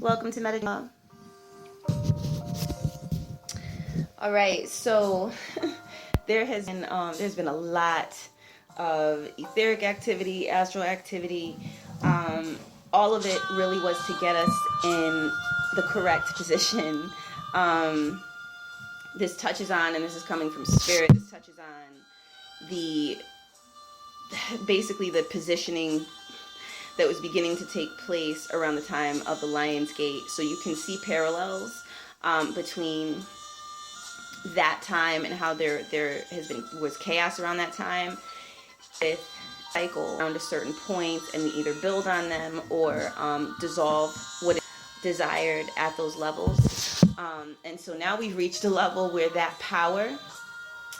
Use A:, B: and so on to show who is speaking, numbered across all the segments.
A: Welcome to Metabeams. All right, so there's been a lot of etheric activity, astral activity. All of it really was to get us in the correct position. This touches on, and this is coming from spirit, this touches on basically the positioning that was beginning to take place around the time of the Lion's Gate. So you can see parallels between that time and how there was chaos around that time with cycle around a certain point, and we either build on them or dissolve what is desired at those levels. And so now we've reached a level where that power,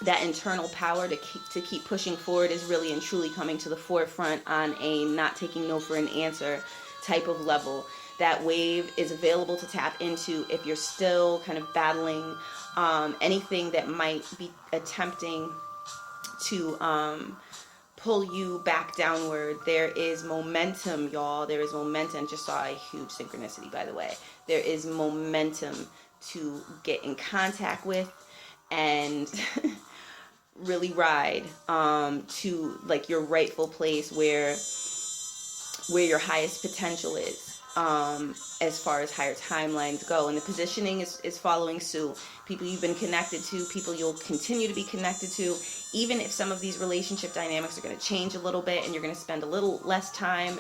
A: that internal power to keep pushing forward, is really and truly coming to the forefront on a not taking no for an answer type of level. That wave is available to tap into if you're still kind of battling anything that might be attempting to pull you back downward. There is momentum, y'all. There is momentum. Just saw a huge synchronicity, by the way. There is momentum to get in contact with and really ride to like your rightful place where your highest potential is, as far as higher timelines go. And the positioning is following suit. People you've been connected to, people you'll continue to be connected to, even if some of these relationship dynamics are going to change a little bit and you're going to spend a little less time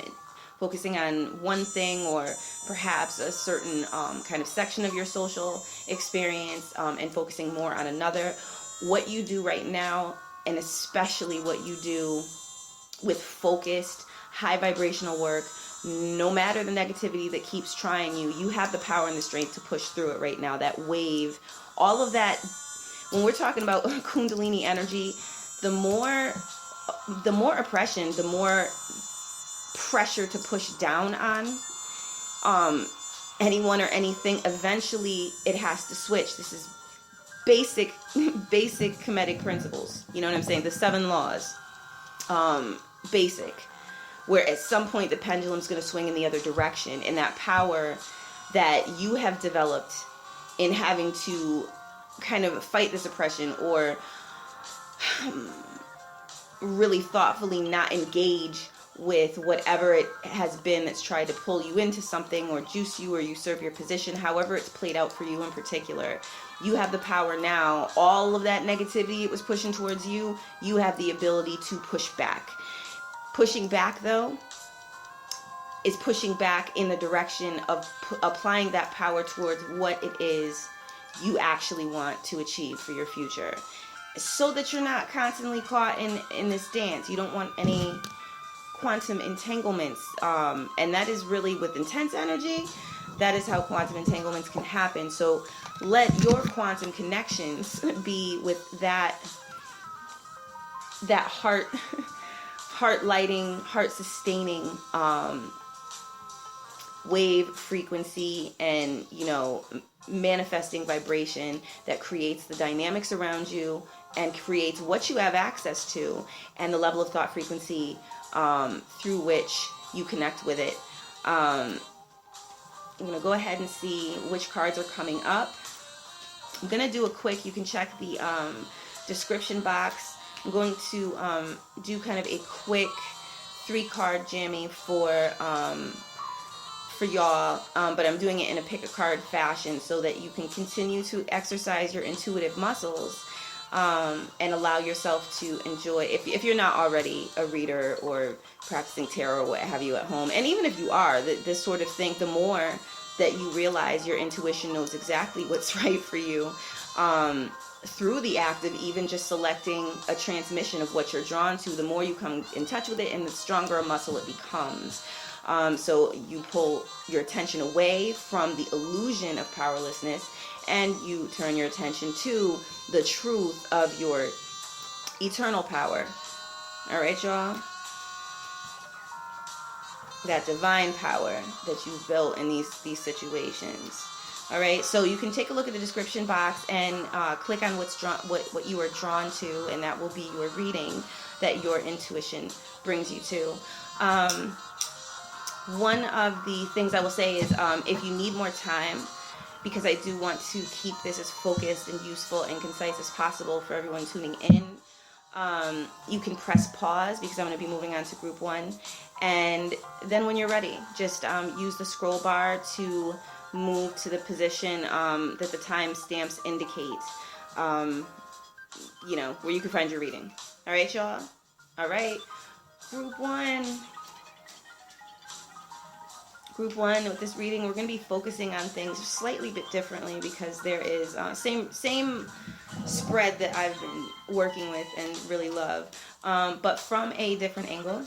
A: focusing on one thing or perhaps a certain kind of section of your social experience, and focusing more on another. What you do right now, and especially what you do with focused, high vibrational work, no matter the negativity that keeps trying you, you have the power and the strength to push through it right now. That wave, all of that, when we're talking about Kundalini energy, the more oppression, the more pressure to push down on anyone or anything, eventually it has to switch. This is basic Kemetic principles. You know what I'm saying? The 7 laws. Basic. Where at some point the pendulum's going to swing in the other direction, and that power that you have developed in having to kind of fight this oppression or really thoughtfully not engage with whatever it has been that's tried to pull you into something or juice you or usurp your position, however it's played out for you in particular. You have the power now. All of that negativity it was pushing towards you, you have the ability to push back. Pushing back, though, is pushing back in the direction of applying that power towards what it is you actually want to achieve for your future, so that you're not constantly caught in this dance. You don't want any quantum entanglements, and that is really with intense energy. That is how quantum entanglements can happen. So let your quantum connections be with that heart lighting, heart sustaining wave frequency, and manifesting vibration that creates the dynamics around you and creates what you have access to and the level of thought frequency through which you connect with it. I'm going to go ahead and see which cards are coming up. I'm going to do a quick, you can check the description box. I'm going to do kind of a quick 3-card jammy for y'all, but I'm doing it in a pick a card fashion so that you can continue to exercise your intuitive muscles and allow yourself to enjoy, if you're not already a reader or practicing tarot or what have you at home, and even if you are, this sort of thing, the more that you realize your intuition knows exactly what's right for you, through the act of even just selecting a transmission of what you're drawn to, the more you come in touch with it and the stronger a muscle it becomes. So you pull your attention away from the illusion of powerlessness and you turn your attention to the truth of your eternal power. All right, y'all? That divine power that you've built in these situations. All right, so you can take a look at the description box and click on what you are drawn to, and that will be your reading that your intuition brings you to. One of the things I will say is if you need more time, because I do want to keep this as focused and useful and concise as possible for everyone tuning in, you can press pause because I'm going to be moving on to group 1. And then when you're ready, just use the scroll bar to move to the position that the timestamps indicate, you know, where you can find your reading. All right, y'all? All right. Group 1. Group 1, with this reading, we're going to be focusing on things slightly bit differently because there is same spread that I've been working with and really love, but from a different angle,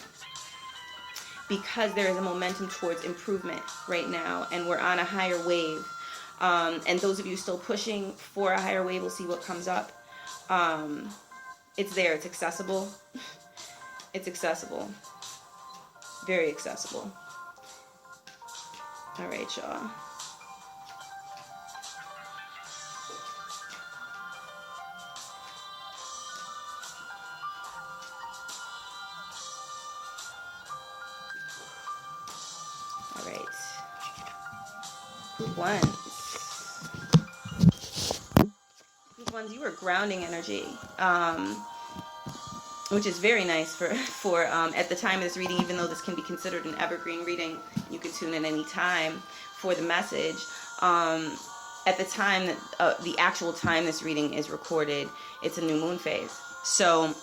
A: because there is a momentum towards improvement right now, and we're on a higher wave. And those of you still pushing for a higher wave, we'll see what comes up. It's there. It's accessible. It's accessible. Very accessible. All right, y'all. All right. Group 1. Group 1, you are grounding energy, which is very nice for at the time of this reading, even though this can be considered an evergreen reading, you can tune in any time for the message. At the time that the actual time this reading is recorded, it's a new moon phase. So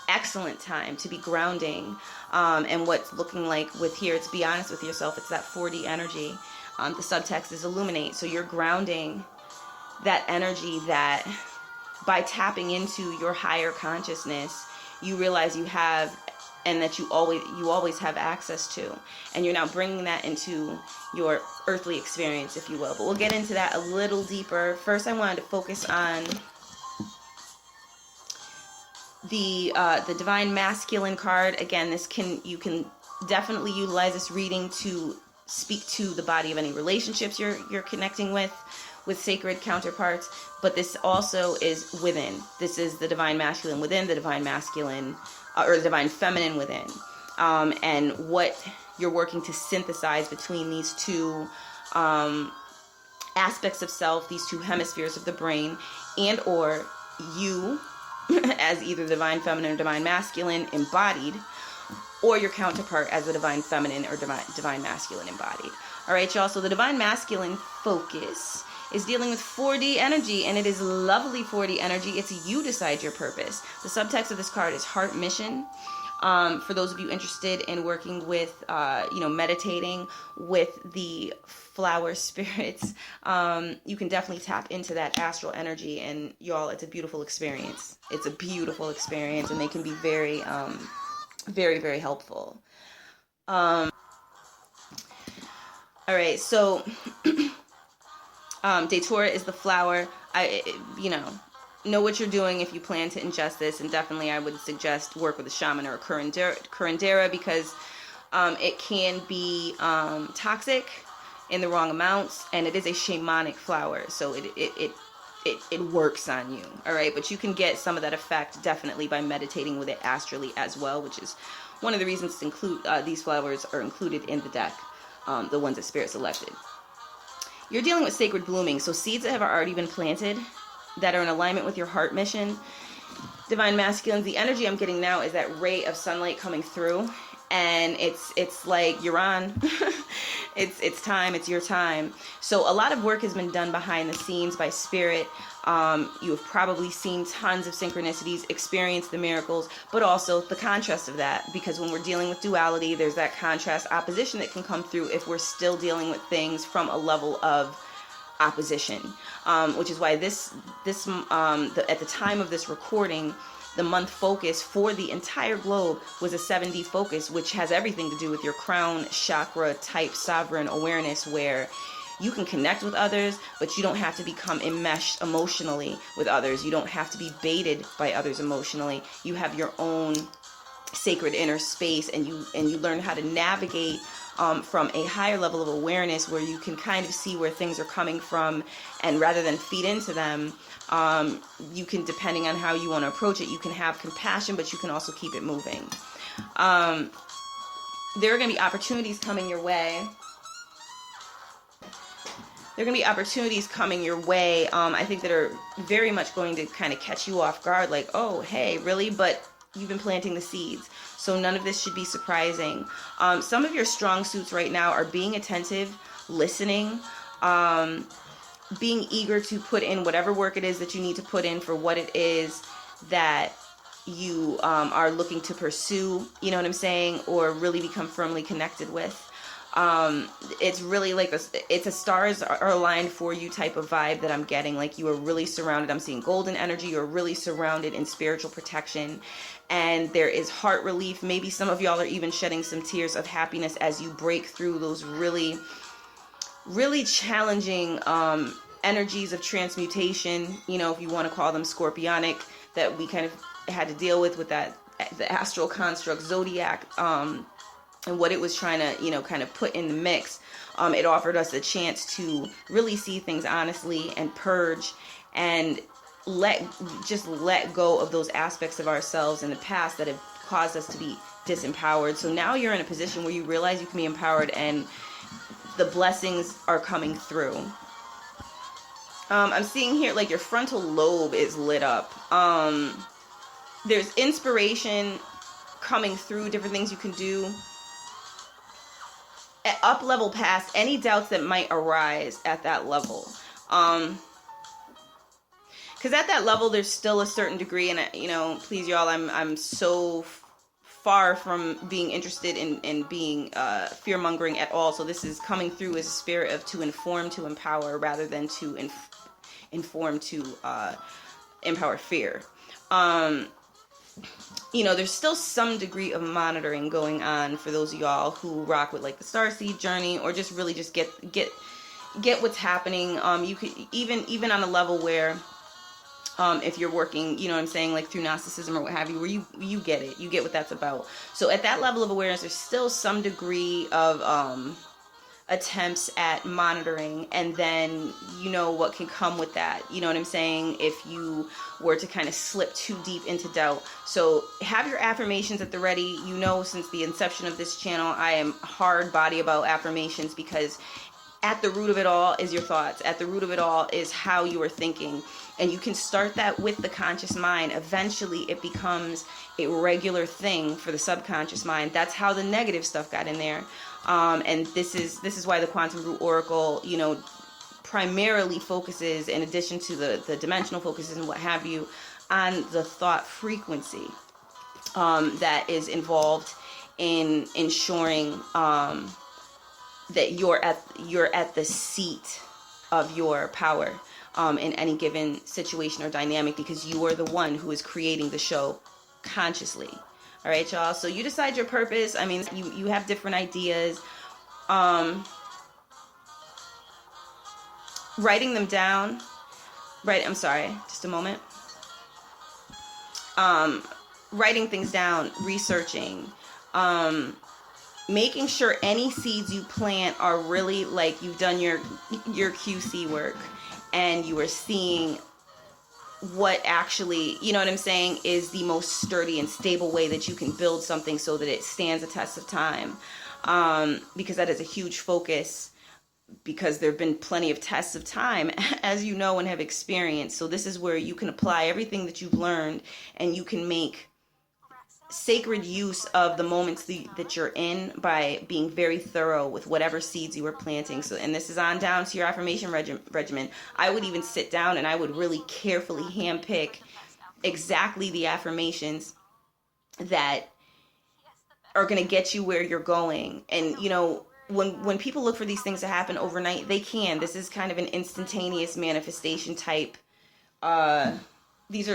A: excellent time to be grounding, and what's looking like with here, to be honest with yourself, it's that 4D energy. The subtext is illuminate. So you're grounding that energy that by tapping into your higher consciousness, you realize you have, and that you always have access to, and you're now bringing that into your earthly experience, if you will. But we'll get into that a little deeper. First, I wanted to focus on the Divine Masculine card. Again, you can definitely utilize this reading to speak to the body of any relationships you're connecting with sacred counterparts, but this also is within. This is the Divine Masculine within, the Divine Masculine, or the Divine Feminine within, and what you're working to synthesize between these two aspects of self, these two hemispheres of the brain, and or you as either Divine Feminine or Divine Masculine embodied, or your counterpart as the Divine Feminine or Divine Masculine embodied. All right, y'all. So the Divine Masculine focus is dealing with 4D energy, and it is lovely 4D energy. It's you decide your purpose. The subtext of this card is heart mission. For those of you interested in working with, meditating with the flower spirits, you can definitely tap into that astral energy, and y'all, it's a beautiful experience. It's a beautiful experience, and they can be very, very, very helpful. All right, so Datura is the flower. Know what you're doing if you plan to ingest this, and definitely I would suggest work with a shaman or a curandera, because it can be toxic in the wrong amounts, and it is a shamanic flower, so it works on you. All right, but you can get some of that effect definitely by meditating with it astrally as well, which is one of the reasons to include these flowers are included in the deck, the ones that Spirit selected. You're dealing with sacred blooming, so seeds that have already been planted that are in alignment with your heart mission. Divine Masculine, the energy I'm getting now is that ray of sunlight coming through, and it's like you're on. It's time. It's your time. So a lot of work has been done behind the scenes by Spirit. You have probably seen tons of synchronicities, experienced the miracles, but also the contrast of that, because when we're dealing with duality, there's that contrast opposition that can come through if we're still dealing with things from a level of opposition, which is why at the time of this recording, the month focus for the entire globe was a 7D focus, which has everything to do with your crown chakra type sovereign awareness, where you can connect with others, but you don't have to become enmeshed emotionally with others. You don't have to be baited by others emotionally. You have your own sacred inner space, and you learn how to navigate from a higher level of awareness, where you can kind of see where things are coming from, and rather than feed into them, you can, depending on how you want to approach it, you can have compassion, but you can also keep it moving. there are going to be opportunities coming your way. There are going to be opportunities coming your way, I think, that are very much going to kind of catch you off guard, like, oh, hey, really? But you've been planting the seeds, so none of this should be surprising. Some of your strong suits right now are being attentive, listening, being eager to put in whatever work it is that you need to put in for what it is that you are looking to pursue, you know what I'm saying, or really become firmly connected with. It's really like it's a stars are aligned for you type of vibe that I'm getting. Like, you are really surrounded. I'm seeing golden energy. You're really surrounded in spiritual protection, and there is heart relief. Maybe some of y'all are even shedding some tears of happiness as you break through those really, really challenging energies of transmutation, you know, if you want to call them scorpionic, that we kind of had to deal with that, the astral construct zodiac, and what it was trying to, you know, kind of put in the mix. It offered us a chance to really see things honestly and purge and let go of those aspects of ourselves in the past that have caused us to be disempowered. So now you're in a position where you realize you can be empowered and the blessings are coming through. I'm seeing here, like, your frontal lobe is lit up. There's inspiration coming through, different things you can do. Up level past any doubts that might arise at that level. Because at that level, there's still a certain degree, and, you know, please, y'all, I'm so far from being interested in being fear-mongering at all. So this is coming through as a spirit of to inform, to empower, rather than to inform, to empower fear. You know, there's still some degree of monitoring going on for those of y'all who rock with, like, the Starseed journey, or just really just get what's happening. You could even on a level where, if you're working, you know what I'm saying, like through Gnosticism or what have you, where you get it, you get what that's about. So at that level of awareness, there's still some degree of attempts at monitoring, and then you know what can come with that, you know what I'm saying, if you were to kind of slip too deep into doubt. So have your affirmations at the ready. You know, since the inception of this channel, I am hard body about affirmations, because at the root of it all is your thoughts. At the root of it all is how you are thinking. And you can start that with the conscious mind. Eventually it becomes a regular thing for the subconscious mind. That's how the negative stuff got in there. And this is why the Quantum Root Oracle, you know, primarily focuses, in addition to the dimensional focuses and what have you, on the thought frequency that is involved in ensuring that you're at the seat of your power in any given situation or dynamic, because you are the one who is creating the show consciously. All right, y'all. So you decide your purpose. I mean, you have different ideas. Writing them down. Right. I'm sorry. Just a moment. Writing things down, researching, making sure any seeds you plant are really, like, you've done your QC work and you are seeing what actually, you know what I'm saying, is the most sturdy and stable way that you can build something so that it stands a test of time. Because that is a huge focus, because there have been plenty of tests of time, as you know and have experienced. So this is where you can apply everything that you've learned, and you can make sacred use of the moments that you're in by being very thorough with whatever seeds you were planting. So, and this is on down to your affirmation regimen. I would even sit down and I would really carefully handpick exactly the affirmations that are going to get you where you're going. And, you know, when people look for these things to happen overnight, they can. This is kind of an instantaneous manifestation type. These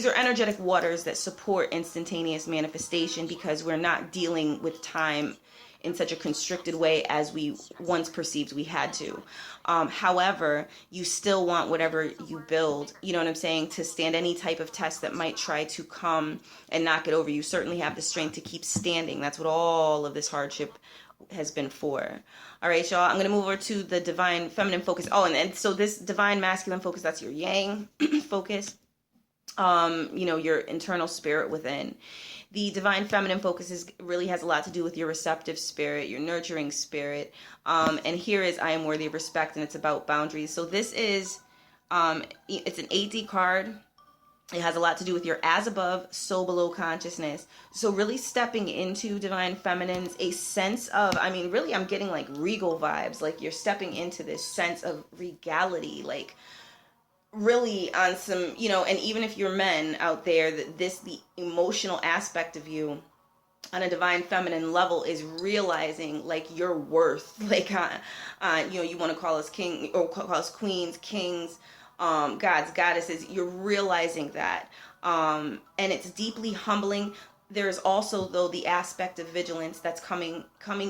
A: are energetic waters that support instantaneous manifestation, because we're not dealing with time in such a constricted way as we once perceived we had to. However, you still want whatever you build, you know what I'm saying, to stand any type of test that might try to come and knock it over. You certainly have the strength to keep standing. That's what all of this hardship has been for. All right, y'all, I'm going to move over to the divine feminine focus. Oh, and so this divine masculine focus, that's your yang focus. your internal spirit within. The divine feminine really has a lot to do with your receptive spirit, your nurturing spirit. And here is I am worthy of respect, and it's about boundaries. So this is, it's an 8D card. It has a lot to do with your as above, so below consciousness. So really stepping into divine feminine's a sense of, really I'm getting like regal vibes. Like you're stepping into this sense of regality, like really on some, and even if you're men out there, the emotional aspect of you on a divine feminine level is realizing like your worth, like you want to call us king or call us queens, kings, gods, goddesses. You're realizing that, and it's deeply humbling. There's also, though, the aspect of vigilance that's coming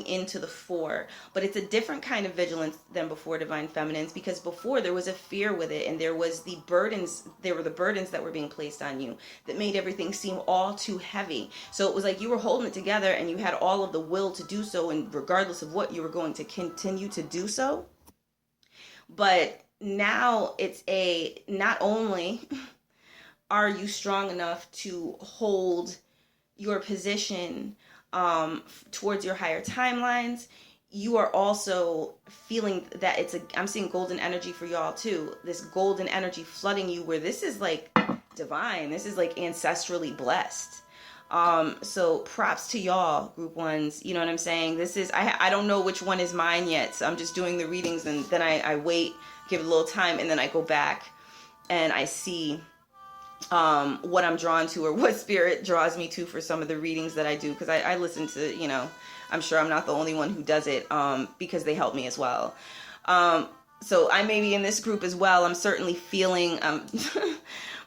A: into the fore, but it's a different kind of vigilance than before divine feminines, because before there was a fear with it, and there were the burdens that were being placed on you that made everything seem all too heavy. So it was like you were holding it together and you had all of the will to do so, and regardless of what, you were going to continue to do so. But now it's not only are you strong enough to hold your position towards your higher timelines, you are also feeling that I'm seeing golden energy for y'all too. This golden energy flooding you, where this is like divine. This is like ancestrally blessed. So props to y'all, group ones. You know what I'm saying? This is, I don't know which one is mine yet. So I'm just doing the readings, and then I wait, give it a little time, and then I go back and I see what I'm drawn to, or what spirit draws me to for some of the readings that I do, because I listen to, I'm sure I'm not the only one who does it, because they help me as well. So I may be in this group as well. I'm certainly feeling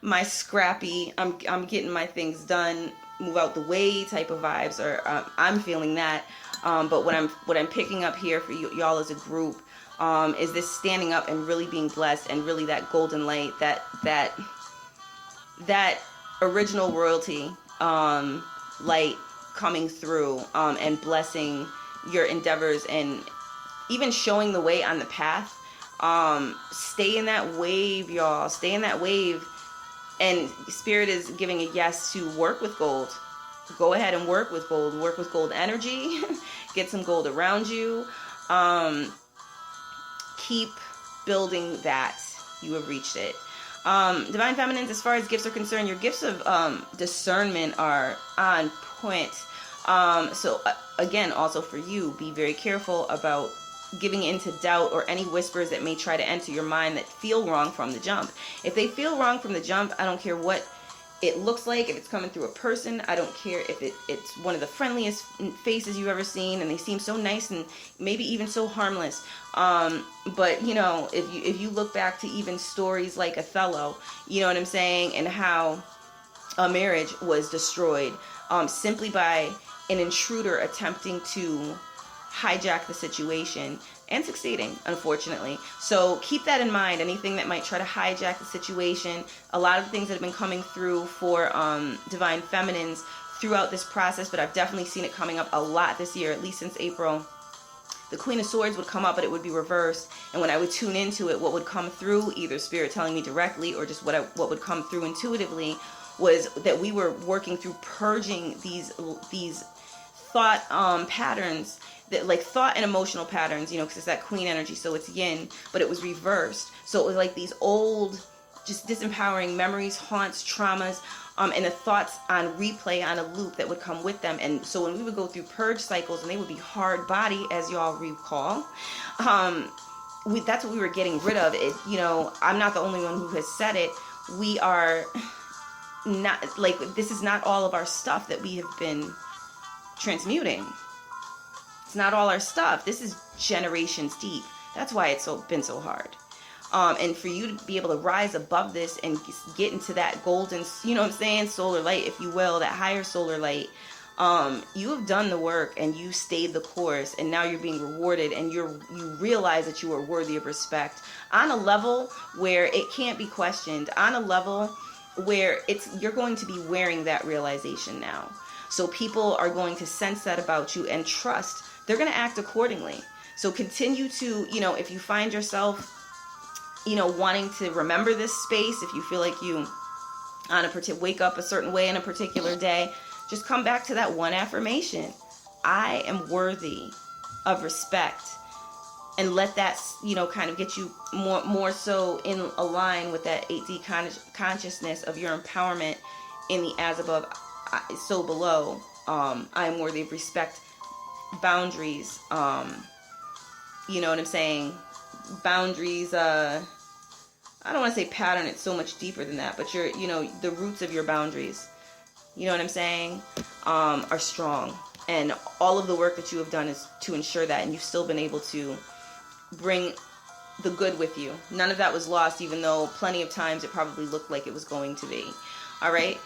A: my scrappy, I'm getting my things done, move out the way type of vibes, or I'm feeling that. But what I'm picking up here for y'all as a group is this standing up and really being blessed, and really that golden light, that original royalty light coming through, and blessing your endeavors, and even showing the way on the path. Stay in that wave, y'all. Stay in that wave. And Spirit is giving a yes to work with gold. Go ahead and work with gold. Work with gold energy. Get some gold around you. Keep building that. You have reached it. Divine Feminines, as far as gifts are concerned, your gifts of discernment are on point. So again, also for you, be very careful about giving into doubt or any whispers that may try to enter your mind that feel wrong from the jump. If they feel wrong from the jump, I don't care what it looks like. If it's coming through a person, I don't care if it's one of the friendliest faces you've ever seen, and they seem so nice and maybe even so harmless. But if you look back to even stories like Othello, you know what I'm saying, and how a marriage was destroyed simply by an intruder attempting to hijack the situation and succeeding, unfortunately. So keep that in mind. Anything that might try to hijack the situation. A lot of the things that have been coming through for Divine Feminines throughout this process, but I've definitely seen it coming up a lot this year, at least since April. The Queen of Swords would come up, but it would be reversed. And when I would tune into it, what would come through, either Spirit telling me directly or just what would come through intuitively, was that we were working through purging these thought patterns, that like thought and emotional patterns, because it's that queen energy, so it's yin, but it was reversed. So it was like these old, just disempowering memories, haunts, traumas, and the thoughts on replay, on a loop that would come with them. And so when we would go through purge cycles, and they would be hard body, as y'all recall, that's what we were getting rid of. It, I'm not the only one who has said it. We are not, like, this is not all of our stuff that we have been transmuting. It's not all our stuff. This is generations deep. That's why it's been so hard. And for you to be able to rise above this and get into that golden, solar light, if you will, that higher solar light, you have done the work and you stayed the course, and now you're being rewarded, and you realize that you are worthy of respect on a level where it can't be questioned, on a level where you're going to be wearing that realization now. So people are going to sense that about you and trust. They're going to act accordingly. So continue to, if you find yourself, wanting to remember this space, if you feel like you wake up a certain way in a particular day, just come back to that one affirmation. I am worthy of respect. And let that, kind of get you more so in align with that 8D consciousness of your empowerment in the as above, so below. I am worthy of respect, boundaries. You know what I'm saying? Boundaries, I don't want to say pattern, it's so much deeper than that, but the roots of your boundaries, you know what I'm saying, are strong. And all of the work that you have done is to ensure that, and you've still been able to bring the good with you. None of that was lost, even though plenty of times it probably looked like it was going to be. All right.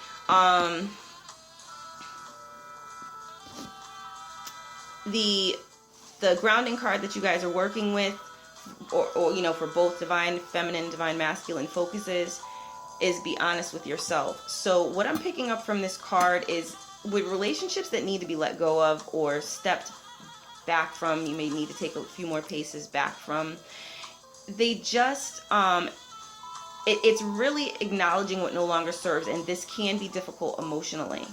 A: The grounding card that you guys are working with, or for both divine feminine, divine masculine focuses, is be honest with yourself. So what I'm picking up from this card is with relationships that need to be let go of or stepped back from, you may need to take a few more paces back from. They just, it's really acknowledging what no longer serves, and this can be difficult emotionally.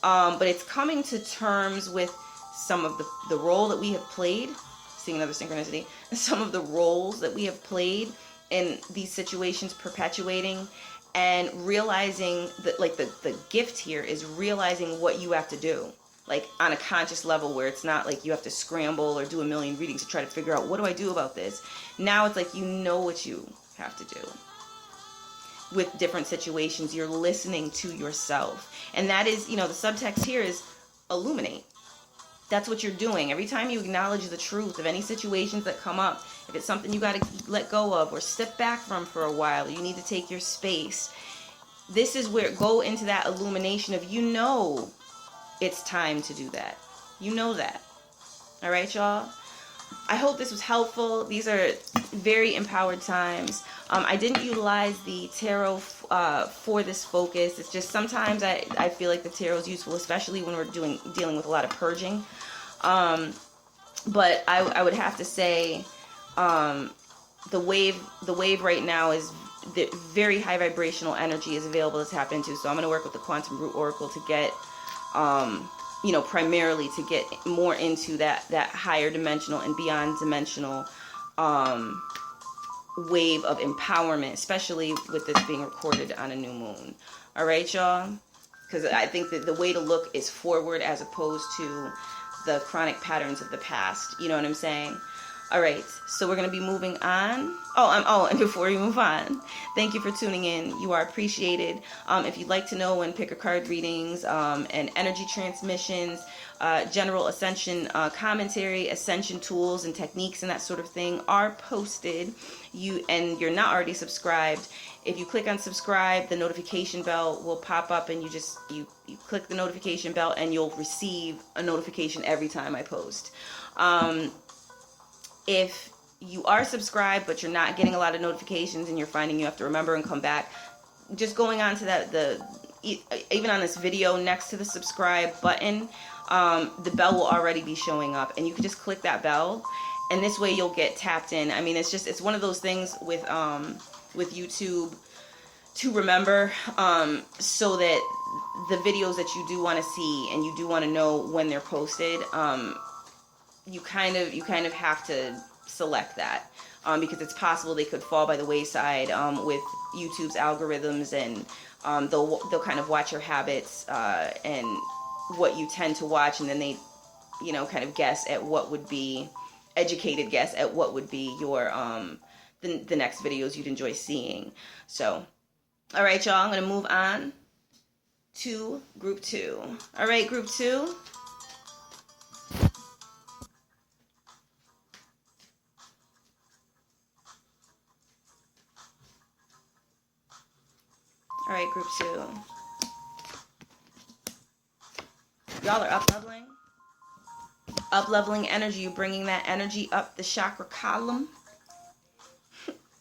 A: But it's coming to terms with some of the role that we have played, seeing another synchronicity, some of the roles that we have played in these situations perpetuating, and realizing that, like, the gift here is realizing what you have to do, like on a conscious level, where it's not like you have to scramble or do a million readings to try to figure out, what do I do about this? Now it's like, you know what you have to do with different situations. You're listening to yourself. And that is, the subtext here is illuminate. That's what you're doing. Every time you acknowledge the truth of any situations that come up, if it's something you got to let go of or step back from for a while, you need to take your space. This is where, go into that illumination of, it's time to do that. You know that. All right, y'all? I hope this was helpful. These are very empowered times. I didn't utilize the tarot for this focus. It's just sometimes I feel like the tarot is useful, especially when we're dealing with a lot of purging. But I would have to say the wave right now is the very high vibrational energy is available to tap into. So I'm going to work with the Quantum Root Oracle to get primarily to get more into that higher dimensional and beyond dimensional wave of empowerment, especially with this being recorded on a new moon. All right, y'all? Because I think that the way to look is forward as opposed to the chronic patterns of the past. You know what I'm saying? All right, so we're going to be moving on. And before we move on, thank you for tuning in. You are appreciated. If you'd like to know when picker card readings and energy transmissions, general Ascension commentary, Ascension tools and techniques and that sort of thing are posted, and you're not already subscribed, if you click on subscribe, the notification bell will pop up, and you click the notification bell and you'll receive a notification every time I post. If you are subscribed but you're not getting a lot of notifications and you're finding you have to remember and come back, just going on to even on this video, next to the subscribe button, the bell will already be showing up, and you can just click that bell, and this way you'll get tapped in. I mean, it's one of those things with YouTube to remember, so that the videos that you do want to see and you do want to know when they're posted, you kind of have to select that, because it's possible they could fall by the wayside with YouTube's algorithms, and they'll kind of watch your habits and what you tend to watch, and then they kind of educated guess at what would be your the next videos you'd enjoy seeing. So all right, y'all, I'm going to move on to group 2. All right, group 2. All right, group 2. Y'all are up-leveling. Up-leveling energy. You're bringing that energy up the chakra column,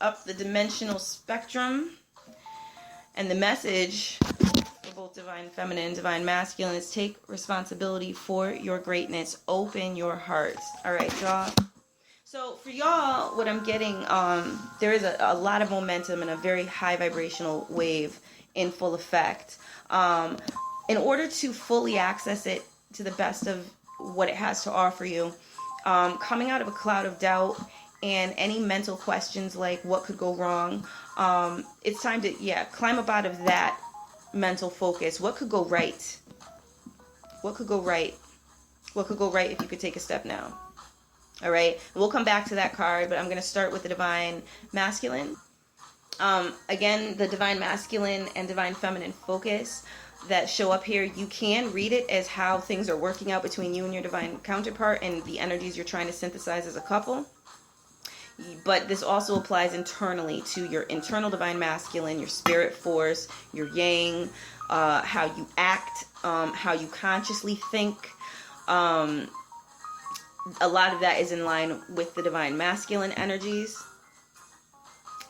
A: up the dimensional spectrum. And the message for both divine feminine, divine masculine is take responsibility for your greatness. Open your hearts. All right, y'all. So for y'all, what I'm getting, there is a lot of momentum and a very high vibrational wave in full effect. In order to fully access it to the best of what it has to offer you, coming out of a cloud of doubt and any mental questions like what could go wrong, it's time to, climb up out of that mental focus. What could go right? What could go right? What could go right if you could take a step now? All right, we'll come back to that card, but I'm going to start with the Divine Masculine. Again, the Divine Masculine and Divine Feminine focus that show up here, you can read it as how things are working out between you and your divine counterpart and the energies you're trying to synthesize as a couple. But this also applies internally to your internal Divine Masculine, your spirit force, your yang, how you act, how you consciously think. A lot of that is in line with the Divine Masculine energies.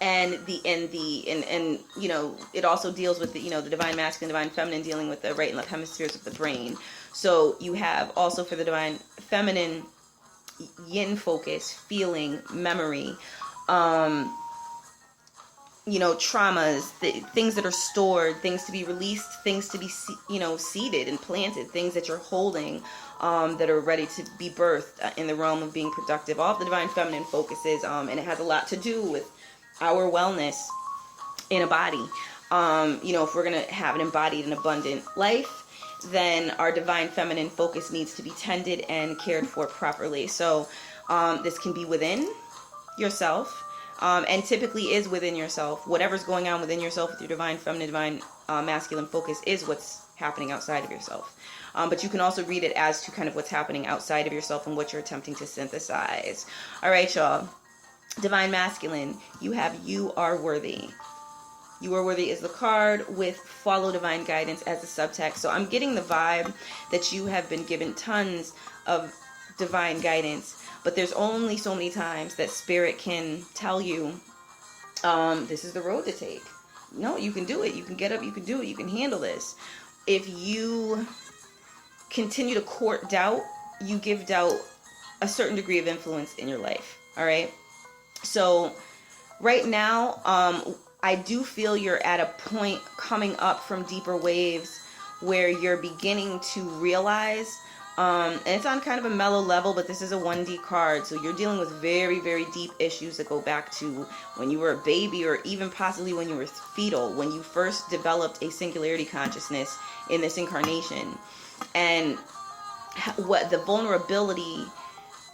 A: And you know, it also deals with the, you know, the Divine Masculine, Divine Feminine dealing with the right and left hemispheres of the brain. So you have also for the Divine Feminine, yin focus, feeling, memory, you know, traumas, things that are stored, things to be released, things to be, you know, seeded and planted, things that you're holding, that are ready to be birthed in the realm of being productive. All of the Divine Feminine focuses, and it has a lot to do with our wellness in a body. You know, if we're going to have an embodied and abundant life, then our Divine Feminine focus needs to be tended and cared for properly. So this can be within yourself, and typically is within yourself. Whatever's going on within yourself with your Divine Feminine, Divine Masculine focus is what's happening outside of yourself. But you can also read it as to kind of what's happening outside of yourself and what you're attempting to synthesize. All right, y'all. Divine Masculine, you have You Are Worthy. You Are Worthy is the card with Follow Divine Guidance as the subtext. So I'm getting the vibe that you have been given tons of divine guidance, but there's only so many times that Spirit can tell you, this is the road to take. No, you can do it. You can get up. You can do it. You can handle this. If you continue to court doubt, you give doubt a certain degree of influence in your life. All right. So right now, I do feel you're at a point coming up from deeper waves where you're beginning to realize, and it's on kind of a mellow level, but this is a 1D card. So you're dealing with very, very deep issues that go back to when you were a baby, or even possibly when you were fetal, when you first developed a singularity consciousness in this incarnation. And what the vulnerability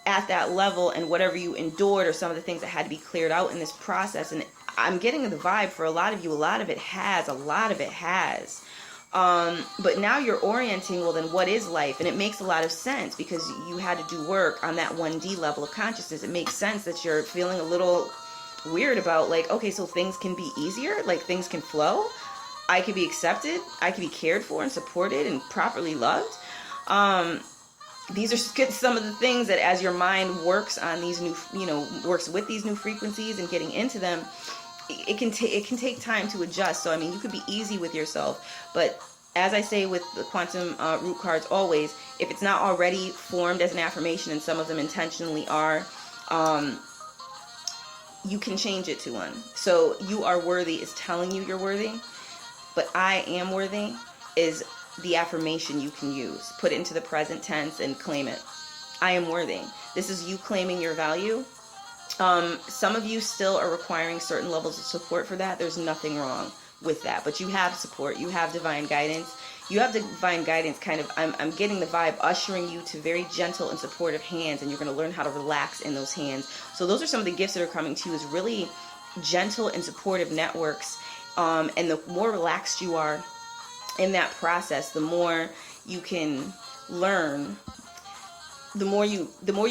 A: at that level and whatever you endured, or some of the things that had to be cleared out in this process. And I'm getting the vibe for a lot of you, a lot of it has. But now you're orienting, well, then what is life? And it makes a lot of sense because you had to do work on that 1D level of consciousness. It makes sense that you're feeling a little weird about, like, okay, so things can be easier, like things can flow. I can be accepted. I can be cared for and supported and properly loved. These are some of the things that as your mind works on these new, you know, works with these new frequencies and getting into them, it can take time to adjust. So, I mean, you could be easy with yourself, but as I say with the quantum root cards always, if it's not already formed as an affirmation, and some of them intentionally are, you can change it to one. So You Are Worthy is telling you you're worthy, but I am worthy is the affirmation you can use. Put it into the present tense and claim it. I am worthy. This is you claiming your value. Some of you still are requiring certain levels of support for that. There's nothing wrong with that, but you have support. You have divine guidance. You have divine guidance kind of, I'm getting the vibe ushering you to very gentle and supportive hands, and you're going to learn how to relax in those hands. So those are some of the gifts that are coming to you, is really gentle and supportive networks. And the more relaxed you are in that process, the more you can learn, the more you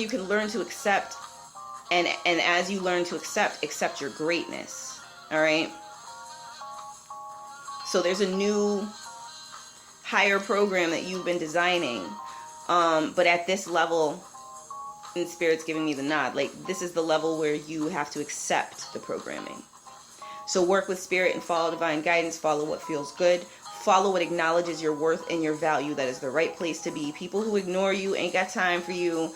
A: can learn to accept, and as you learn to accept your greatness. All right. So there's a new higher program that you've been designing, but at this level, and Spirit's giving me the nod, like this is the level where you have to accept the programming. So work with Spirit and follow divine guidance. Follow what feels good. Follow what acknowledges your worth and your value. That is the right place to be. People who ignore you ain't got time for you.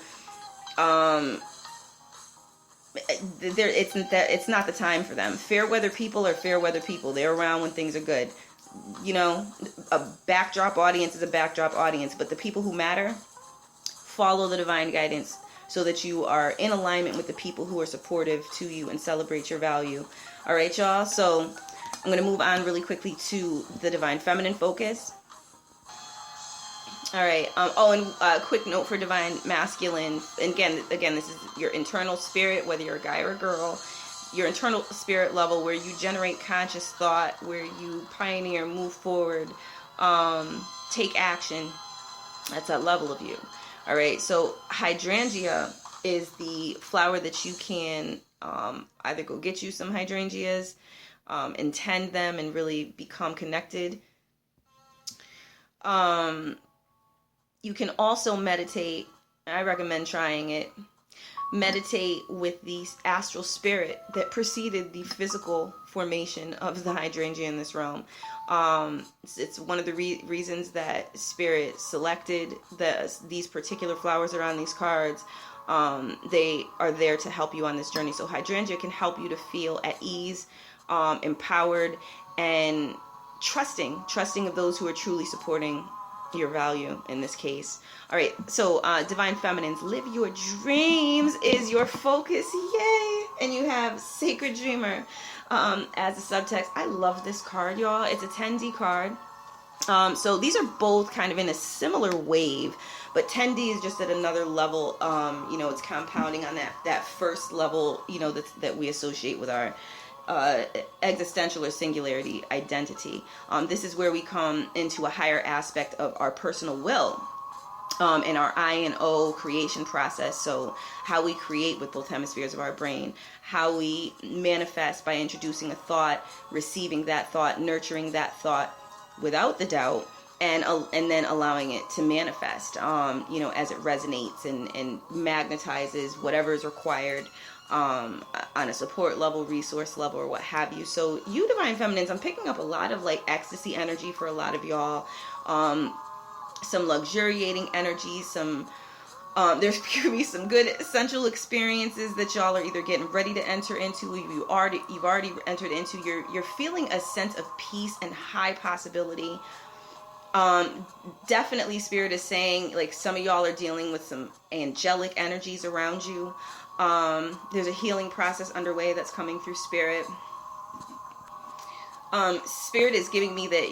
A: It's not the time for them. Fair weather people are fair weather people. They're around when things are good. you know, a backdrop audience is a backdrop audience, but the people who matter, follow the divine guidance so that you are in alignment with the people who are supportive to you and celebrate your value. All right, y'all. So I'm going to move on really quickly to the divine feminine focus. All right. And a quick note for divine masculine. And again, this is your internal spirit, whether you're a guy or a girl. Your internal spirit level, where you generate conscious thought, where you pioneer, move forward, take action. That's that level of you. All right. So hydrangea is the flower that you can either go get you some hydrangeas and tend them and really become connected. You can also meditate. I recommend trying it. Meditate with the astral spirit that preceded the physical formation of the hydrangea in this realm. It's one of the reasons that spirit selected these particular flowers that are on these cards. They are there to help you on this journey. So hydrangea can help you to feel at ease, empowered, and trusting of those who are truly supporting your value in this case. All right, so divine feminines, live your dreams is your focus. Yay! And you have Sacred Dreamer as a subtext. I love this card, y'all. It's a 10D card. So these are both kind of in a similar wave, but 10D is just at another level. It's compounding on that first level, that we associate with our existential or singularity identity. This is where we come into a higher aspect of our personal will in our I and O creation process. So how we create with both hemispheres of our brain, how we manifest by introducing a thought, receiving that thought, nurturing that thought without the doubt, and then allowing it to manifest, as it resonates and magnetizes whatever is required on a support level, resource level, or what have you. So you divine feminines, I'm picking up a lot of like ecstasy energy for a lot of y'all, some luxuriating energy, some there's going to be some good sensual experiences that y'all are either getting ready to enter into, you've already entered into. You're feeling a sense of peace and high possibility. Definitely spirit is saying, like, some of y'all are dealing with some angelic energies around you. There's a healing process underway that's coming through spirit. Spirit is giving me that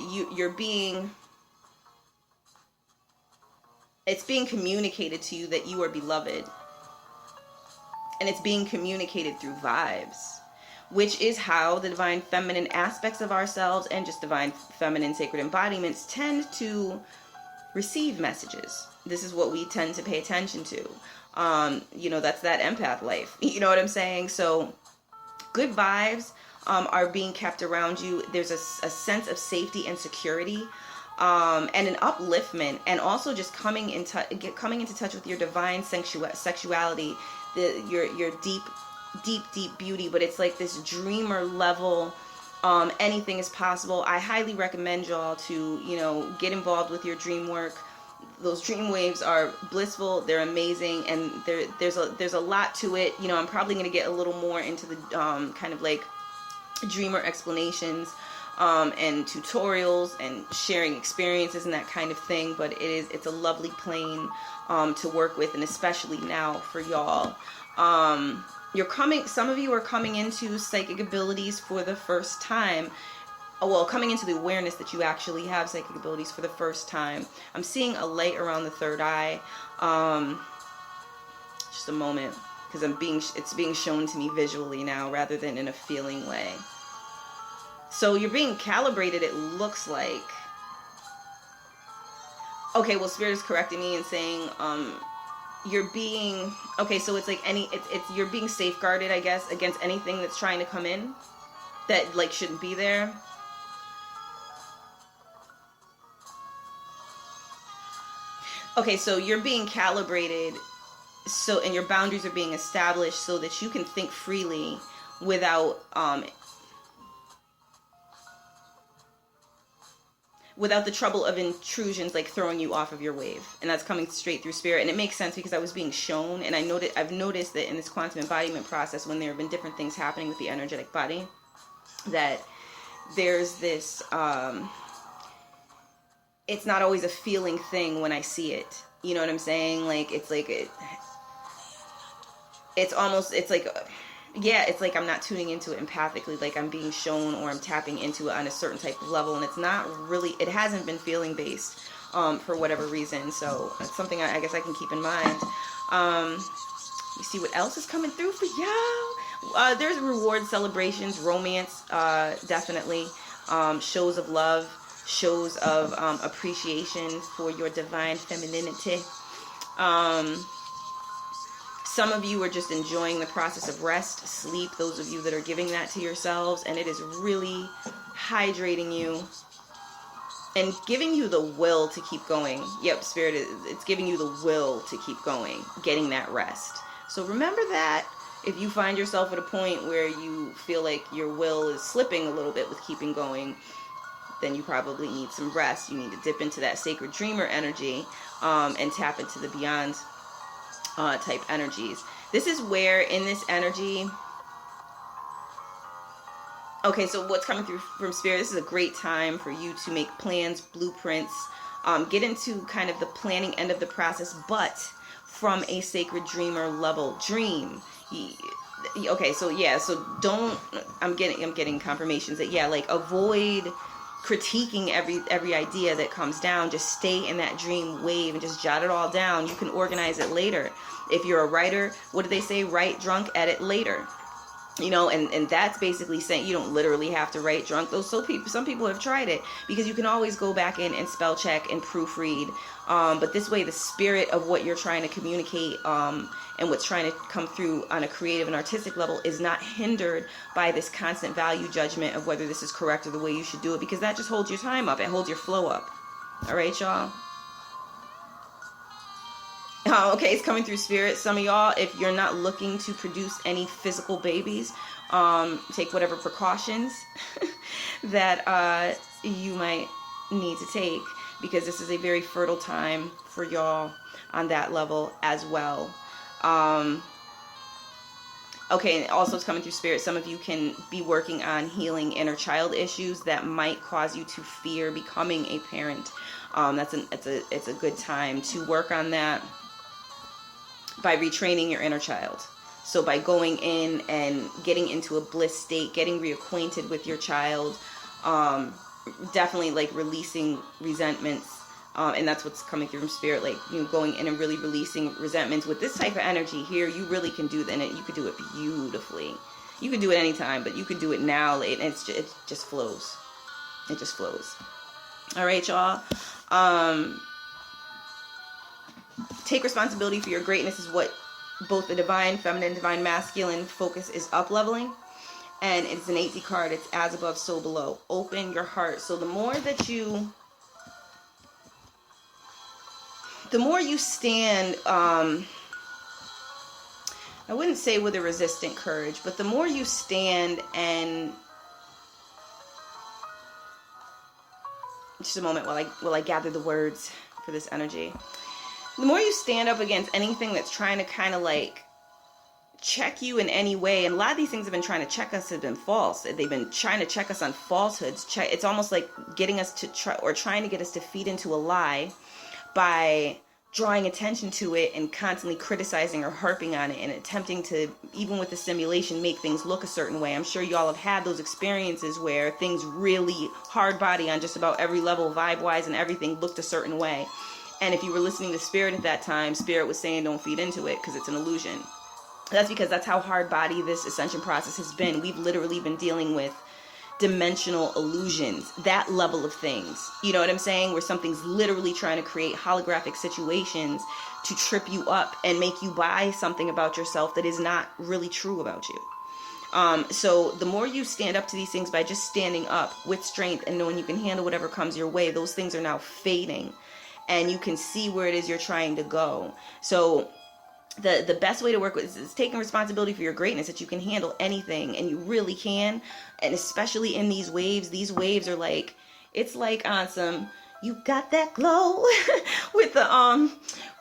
A: it's being communicated to you that you are beloved. And it's being communicated through vibes, which is how the divine feminine aspects of ourselves and just divine feminine sacred embodiments tend to receive messages. This is what we tend to pay attention to. That's that empath life. You know what I'm saying? So good vibes are being kept around you. There's a sense of safety and security, and an upliftment, and also just coming into touch with your divine sexuality, your deep beauty. But it's like this dreamer level. Anything is possible. I highly recommend y'all to get involved with your dream work. Those dream waves are blissful, they're amazing, and there's a lot to it. I'm probably going to get a little more into the kind of like dreamer explanations and tutorials and sharing experiences and that kind of thing, but it's a lovely plane to work with, and especially now for y'all. Some of you are coming into psychic abilities for the first time. Coming into the awareness that you actually have psychic abilities for the first time. I'm seeing a light around the third eye. Just a moment, because it's being shown to me visually now rather than in a feeling way. So you're being calibrated, it looks like. Okay, well, Spirit is correcting me and saying you're being, so it's like you're being safeguarded, I guess, against anything that's trying to come in that like shouldn't be there. Okay, so you're being calibrated, and your boundaries are being established so that you can think freely without the trouble of intrusions like throwing you off of your wave. And that's coming straight through spirit. And it makes sense because I was being shown, and I've noticed that in this quantum embodiment process, when there have been different things happening with the energetic body, that there's this it's not always a feeling thing when I see it. You know what I'm saying? Like, it's like it's almost, it's like, yeah, it's like I'm not tuning into it empathically, like I'm being shown or I'm tapping into it on a certain type of level, and it's not really, it hasn't been feeling based for whatever reason. So it's something I guess I can keep in mind. You see what else is coming through for y'all. There's reward celebrations, romance, definitely, shows of love, shows of appreciation for your divine femininity. Some of you are just enjoying the process of rest, sleep, those of you that are giving that to yourselves, and it is really hydrating you and giving you the will to keep going. Yep, Spirit, it's giving you the will to keep going, getting that rest. So remember that if you find yourself at a point where you feel like your will is slipping a little bit with keeping going, then you probably need some rest. You need to dip into that sacred dreamer energy and tap into the beyond type energies. This is where in this energy, okay, so what's coming through from Spirit, this is a great time for you to make plans, blueprints, get into kind of the planning end of the process, but from a sacred dreamer level. Dream. Okay, so yeah, so don't, I'm getting confirmations that, yeah, like, avoid critiquing every idea that comes down. Just stay in that dream wave and just jot it all down. You can organize it later. If you're a writer, what do they say? Write drunk, edit later. You know, and that's basically saying you don't literally have to write drunk. Some people have tried it, because you can always go back in and spell check and proofread. But this way, the spirit of what you're trying to communicate and what's trying to come through on a creative and artistic level is not hindered by this constant value judgment of whether this is correct or the way you should do it, because that just holds your time up. It holds your flow up. All right, y'all. Okay, it's coming through Spirit. Some of y'all, if you're not looking to produce any physical babies, take whatever precautions that you might need to take, because this is a very fertile time for y'all on that level as well. Okay, and also it's coming through Spirit. Some of you can be working on healing inner child issues that might cause you to fear becoming a parent. It's a good time to work on that by retraining your inner child. So by going in and getting into a bliss state, getting reacquainted with your child, definitely like releasing resentments. And that's what's coming through from Spirit, like, you know, going in and really releasing resentments. With this type of energy here, you really can do that, and you could do it beautifully. You could do it anytime, but you could do it now, and it just flows. It just flows. All right, y'all. Take responsibility for your greatness is what both the divine feminine, divine masculine focus is up leveling. And it's an 8D card. It's as above, so below. Open your heart. So the more you stand, I wouldn't say with a resistant courage, but the more you stand and, just a moment while I gather the words for this energy. The more you stand up against anything that's trying to kind of like check you in any way, and a lot of these things have been trying to check us have been false. They've been trying to check us on falsehoods. It's almost like getting us to trying to get us to feed into a lie by drawing attention to it and constantly criticizing or harping on it and attempting to, even with the simulation, make things look a certain way. I'm sure y'all have had those experiences where things really hard body on just about every level, vibe-wise and everything, looked a certain way. And if you were listening to Spirit at that time, Spirit was saying don't feed into it because it's an illusion. That's because that's how hard body this ascension process has been. We've literally been dealing with dimensional illusions, that level of things. You know what I'm saying? Where something's literally trying to create holographic situations to trip you up and make you buy something about yourself that is not really true about you. So the more you stand up to these things by just standing up with strength and knowing you can handle whatever comes your way, those things are now fading and you can see where it is you're trying to go. So the best way to work with is taking responsibility for your greatness, that you can handle anything, and you really can. And especially in these waves are like, it's like on some, you got that glow with the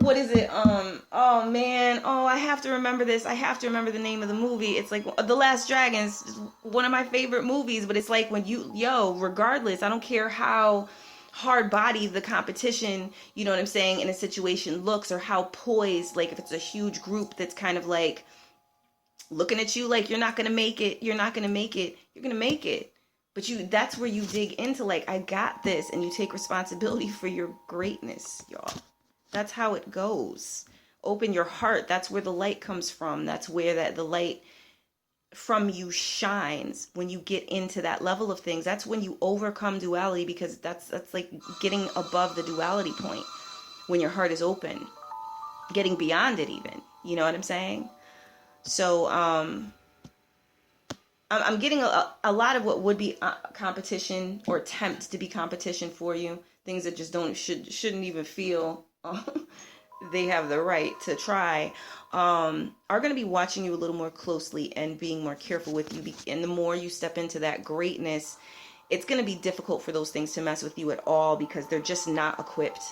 A: what is it, oh man, I have to remember this, I have to remember the name of the movie. It's like The Last Dragons, one of my favorite movies. But it's like when regardless, I don't care how hard body the competition, you know what I'm saying, in a situation looks, or how poised, like if it's a huge group that's kind of like looking at you like you're not gonna make it, you're not gonna make it, you're gonna make it. But that's where you dig into like, I got this, and you take responsibility for your greatness, y'all. That's how it goes. Open your heart. That's where the light comes from. That's where the light from you shines. When you get into that level of things, that's when you overcome duality, because that's like getting above the duality point, when your heart is open, getting beyond it even. You know what I'm saying? So I'm getting a lot of what would be competition, or attempt to be competition for you. Things that just shouldn't even feel they have the right to try, are going to be watching you a little more closely and being more careful with you. And the more you step into that greatness, it's going to be difficult for those things to mess with you at all, because they're just not equipped.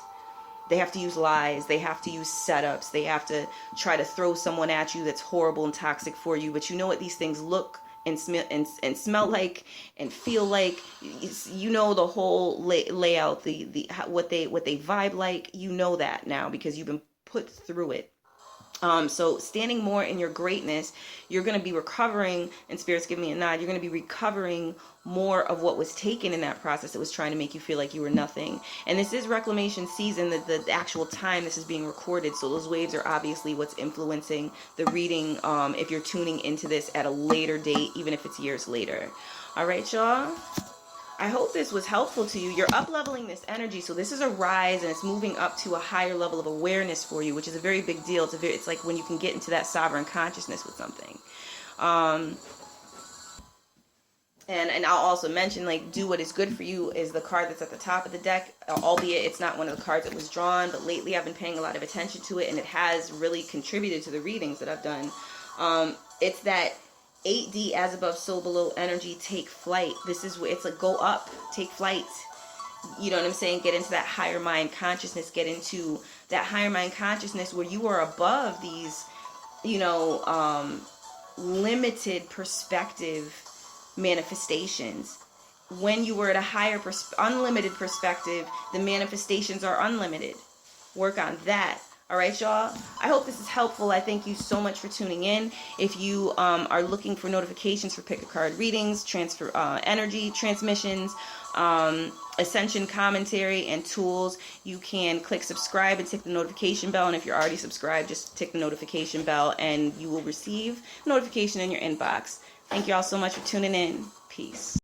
A: They have to use lies. They have to use setups. They have to try to throw someone at you that's horrible and toxic for you. But you know what these things look and smell like and feel like. You know the whole layout, what they vibe like. You know that now, because you've been put through it. So standing more in your greatness, you're going to be recovering, and Spirit's giving me a nod, you're going to be recovering more of what was taken in that process that was trying to make you feel like you were nothing. And this is reclamation season, the actual time this is being recorded. So those waves are obviously what's influencing the reading, if you're tuning into this at a later date, even if it's years later. All right, y'all. I hope this was helpful to you. You're up-leveling this energy. So this is a rise, and it's moving up to a higher level of awareness for you, which is a very big deal. It's like when you can get into that sovereign consciousness with something. And I'll also mention, like, do what is good for you is the card that's at the top of the deck, albeit it's not one of the cards that was drawn, but lately I've been paying a lot of attention to it, and it has really contributed to the readings that I've done. It's that 8D, as above, so below energy, take flight. This is where it's like, go up, take flight. You know what I'm saying? Get into that higher mind consciousness. Get into that higher mind consciousness where you are above these, limited perspective manifestations. When you were at a higher unlimited perspective, the manifestations are unlimited. Work on that. All right, y'all. I hope this is helpful. I thank you so much for tuning in. If you are looking for notifications for pick a card readings, transfer energy transmissions, Ascension commentary, and tools, you can click subscribe and tick the notification bell. And if you're already subscribed, just tick the notification bell and you will receive notification in your inbox. Thank you all so much for tuning in. Peace.